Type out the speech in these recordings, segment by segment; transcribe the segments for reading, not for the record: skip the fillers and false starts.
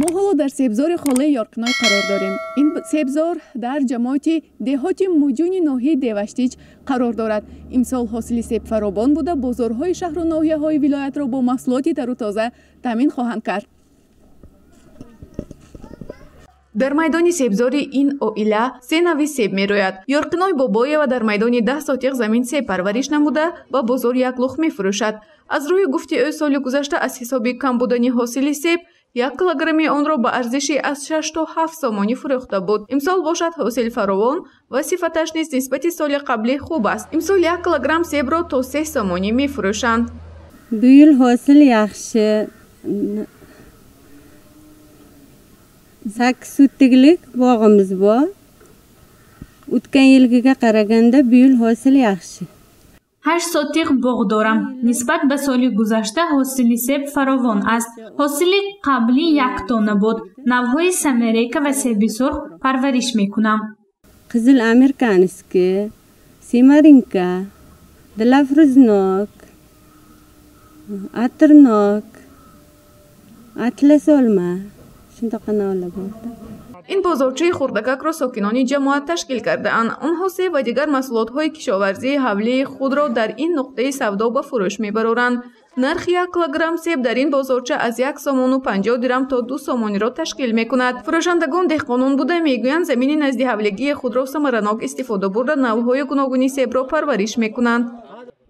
ما حالا در سبزار خاله یارکنای قرار داریم. این سبزار در جماعت دهات موجون ناحیه دیوشتیج قرار دارد. امسال حاصل سب فراوان بوده بازارهای شهر و ناحیه‌های ولایت را با محصولات تر و تازه تامین خواهند کرد. در میدان سبزار این عائله 3 نوع سب می‌روید. یارکنای بابایه و در میدان 10 ساتیق زمین سب پرورش نموده و بازار یک لخ می‌فروشد. از روی گفته او سال گذشته از حساب کم بودن حاصل سب 1 کیلوگرم آن را با ارزشی از 6 تا 7 سامانی فروخته بود. امسال باشد حاصل فراوان و صفتش نیز نسبت سال قبلی خوب است. امسال 1 کیلوگرم سب را تا 3 سامانی می‌فروشند. Bu yil hosil yaxshi. 8 sottiklik bog'imiz bor. O'tgan yilgiga qaraganda bu yil hosil yaxshi. 8 ساتیق باغ دارم. نسبت به سال گذشته حاصل سب فراوان است. حاصل قبلی 1 تانه بود. نوهای سمریکا و سب سرخ پرورش میکنم. Qizil amerikanski, semarinka, dilafruznok, atirnok, atlas olma. Shundaqa navlar bor. این بازارچه خردکک را ساکنان جماعت تشکیل کرده اند. آنها سب و دیگر محصولات های کشاورزی حوله خود را در این نقطه سودا به فروش میبرند. نرخ 1 کیلوگرم سب در این بازارچه از 1 سامان و 50 درم تا 2 سامانی را تشکیل میکند. فروشندگان دهقانان بوده میگویند زمین نزد حولگی خود را ثمرناک استفاده برده نوهای گوناگونی سب را پرورش میکنند.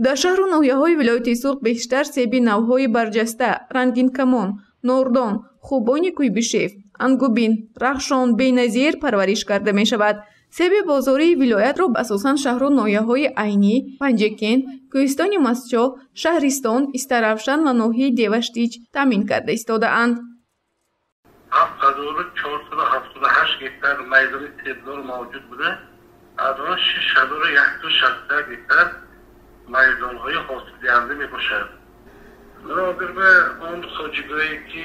در شهر و ناحیه‌های ولایت سرخ بیشتر سب نوهای برجسته، رنگین کمان، نوردان، خوبان کویبشیف، انگوبین، رخشان بی‌نظیر پرورش کرده می شود. سب بازاری ولایت را اساساً شهر و ناحیه‌های عینی، پنجکین، کوهستان مسچا، شهرستان، استرافشان و ناحیه دیوشتیج تامین کرده ایستاده‌اند. 7478 گیتار میدان سبزار موجود بوده. از آن 6160 گیتار میدان‌های حاصل دهنده میباشد. مناظر به آن خواجگاهی که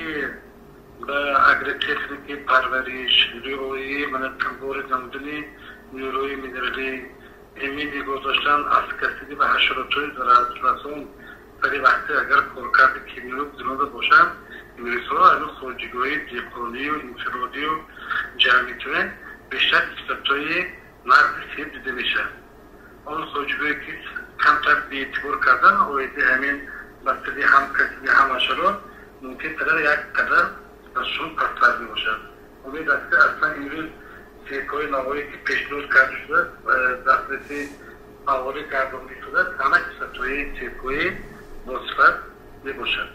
به اگریتکنیکی پرورش، نیروی منطقه‌وار نمودنی، نیروی مینرالی امیدی گذاشتن از کسیدی و حشرات‌های ضرررسان در وقتی اگر کارکرد کیمیایی زیاد باشند انگلیس‌ها از خواجگاهی دیپلمی و انفرادی و جمعیتونه بیشتر صفت‌های نقد سب دیده میشه. آن خواجگاهی که کمتر بی‌اعتبار کردن اویدی همین مسئله هم کسیدی هم حشرات ممکن تر یک قدر ازشون پستر می باشد. امید است که اصلا این سیرکای نوایی که پیشنهاد کرده شده و دسترسی موارد گرداندگی شده همه صفت‌های سیرکای مثبت می باشد.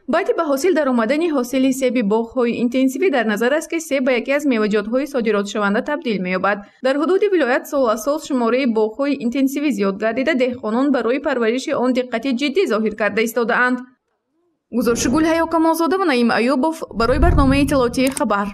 باید به حاصل در آمدن حاصل سب باغ‌های اینتنسیوی در نظر است که سب به یکی از میوه‌جات‌های صادرات شونده تبدیل می‌یابد. در حدود ولایت سال از سال شماره باغ‌های اینتنسیوی زیاد گردیده دهقانان برای پرورش آن دقت جدی ظاهر کرده ایستاده‌اند. گزارش گل حیا کمالزاده و نعیم ایوبов برای برنامه اطلاعاتی خبر.